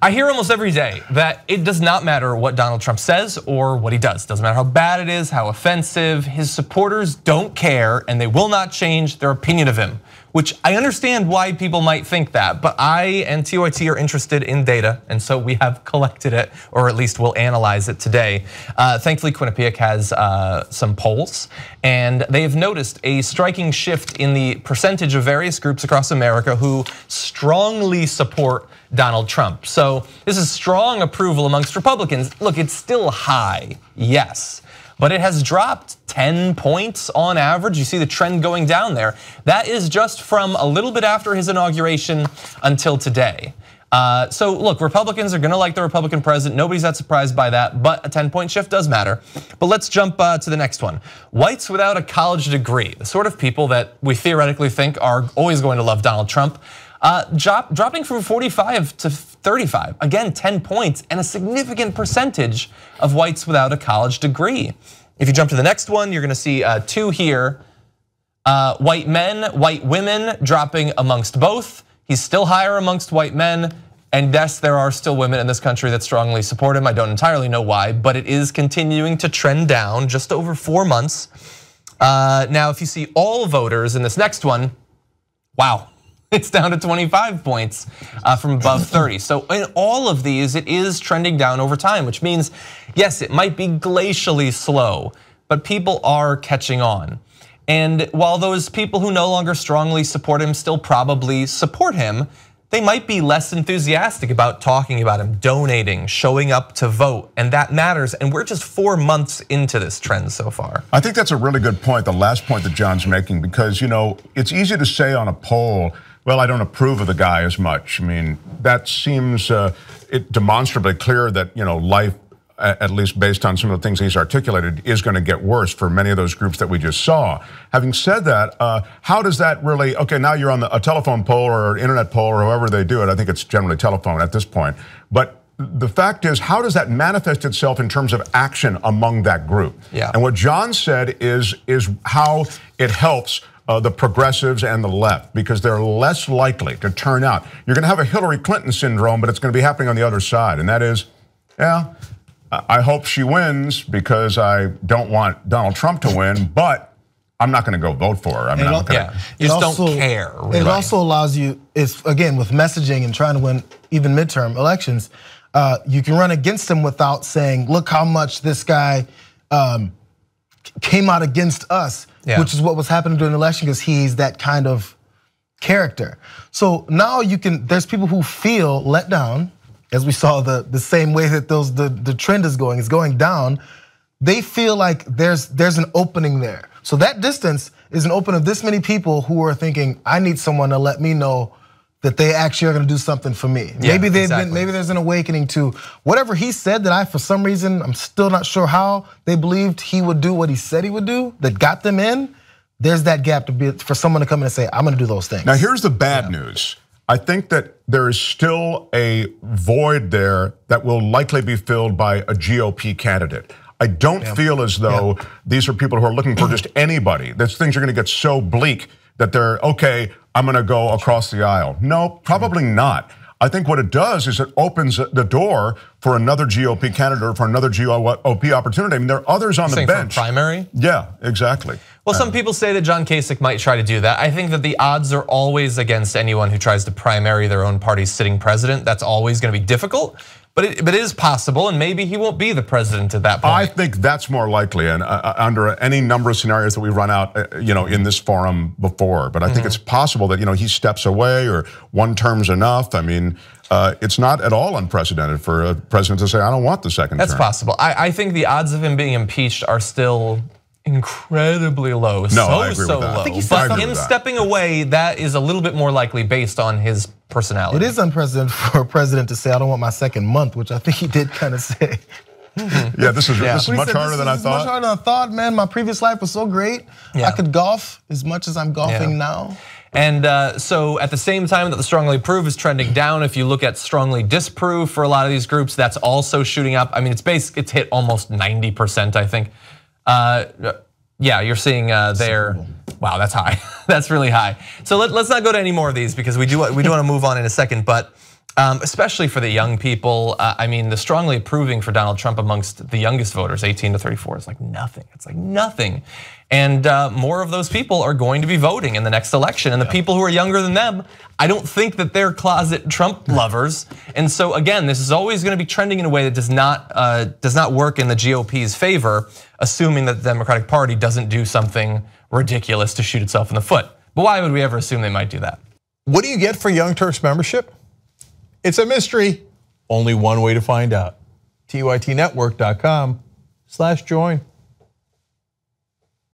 I hear almost every day that it does not matter what Donald Trump says or what he does. Doesn't matter how bad it is, how offensive. His supporters don't care and they will not change their opinion of him, which I understand why people might think that, but I and TYT are interested in data, and so we have collected it, or at least we'll analyze it today. Thankfully, Quinnipiac has some polls, and they have noticed a striking shift in the percentage of various groups across America who strongly support Donald Trump. So this is strong approval amongst Republicans. Look, it's still high, yes, but it has dropped 10 points on average. You see the trend going down there. That is just from a little bit after his inauguration until today. So look, Republicans are gonna like the Republican president. Nobody's that surprised by that, but a 10-point shift does matter. But let's jump to the next one. Whites without a college degree, the sort of people that we theoretically think are always going to love Donald Trump, dropping from 45 to 35. Again, 10 points and a significant percentage of whites without a college degree. If you jump to the next one, you're gonna see two here. White men, white women dropping amongst both. He's still higher amongst white men. And yes, there are still women in this country that strongly support him. I don't entirely know why, but it is continuing to trend down just over 4 months. Now, if you see all voters in this next one, wow. It's down to 25 points from above 30. So in all of these, it is trending down over time, which means, yes, it might be glacially slow, but people are catching on. And while those people who no longer strongly support him still probably support him, they might be less enthusiastic about talking about him, donating, showing up to vote, and that matters. And we're just 4 months into this trend so far. I think that's a really good point, the last point that John's making, because it's easy to say on a poll, well, I don't approve of the guy as much. I mean, that seems demonstrably clear that life, at least based on some of the things he's articulated, is going to get worse for many of those groups that we just saw. Having said that, how does that really, okay, now you're on a telephone poll or internet poll or however they do it. I think it's generally telephone at this point. But the fact is, how does that manifest itself in terms of action among that group? Yeah. And what John said is how it helps the progressives and the left, because they're less likely to turn out. You're gonna have a Hillary Clinton syndrome, but it's gonna be happening on the other side. And that is, yeah, I hope she wins because I don't want Donald Trump to win, but I'm not gonna go vote for her. I mean, you just don't care. Really. It also allows you, again, with messaging and trying to win even midterm elections, you can run against him without saying, look how much this guy came out against us, which is what was happening during the election because he's that kind of character. So now there's people who feel let down, as we saw the same way that the trend is going down. They feel like there's an opening there. So that distance is an open of this many people who are thinking, I need someone to let me know that they actually are gonna do something for me. Yeah, maybe maybe there's an awakening to whatever he said that for some reason, I'm still not sure how they believed he would do what he said he would do that got them in. There's that gap for someone to come in and say, I'm gonna do those things. Now here's the bad news. I think that there is still a void there that will likely be filled by a GOP candidate. I don't feel as though these are people who are looking for just anybody. Things are gonna get so bleak that they're, okay, I'm gonna go across the aisle. No, probably not. I think what it does is it opens the door for another GOP candidate or for another GOP opportunity. I mean, there are others on the bench. For primary? Yeah, exactly. Well, some people say that John Kasich might try to do that. I think that the odds are always against anyone who tries to primary their own party's sitting president. That's always gonna be difficult. But it is possible, and maybe he won't be the president at that point. I think that's more likely, and under any number of scenarios that we run out, in this forum before. But I think it's possible that he steps away or one term's enough. I mean, it's not at all unprecedented for a president to say, I don't want the second term. That's possible. I think the odds of him being impeached are still incredibly low. No, I agree with that. Low. I think but him stepping away, that is a little bit more likely based on his personality. It is unprecedented for a president to say, I don't want my second month, which I think he did kind of say. Yeah, this is much harder than I thought. Much harder than I thought, man. My previous life was so great. I could golf as much as I'm golfing now. And so at the same time that the strongly approve is trending down, if you look at strongly disapprove for a lot of these groups, that's also shooting up. I mean, it's hit almost 90%, I think. Yeah, you're seeing there. Wow, that's high. That's really high. So let's not go to any more of these because we do want to move on in a second. But Especially for the young people. I mean, the strongly approving for Donald Trump amongst the youngest voters, 18 to 34, is like nothing. It's like nothing. And more of those people are going to be voting in the next election. And the people who are younger than them, I don't think that they're closet Trump lovers. And so again, this is always going to be trending in a way that does not work in the GOP's favor, assuming that the Democratic Party doesn't do something ridiculous to shoot itself in the foot. But why would we ever assume they might do that? What do you get for Young Turks membership? It's a mystery. Only one way to find out. TYTnetwork.com/join.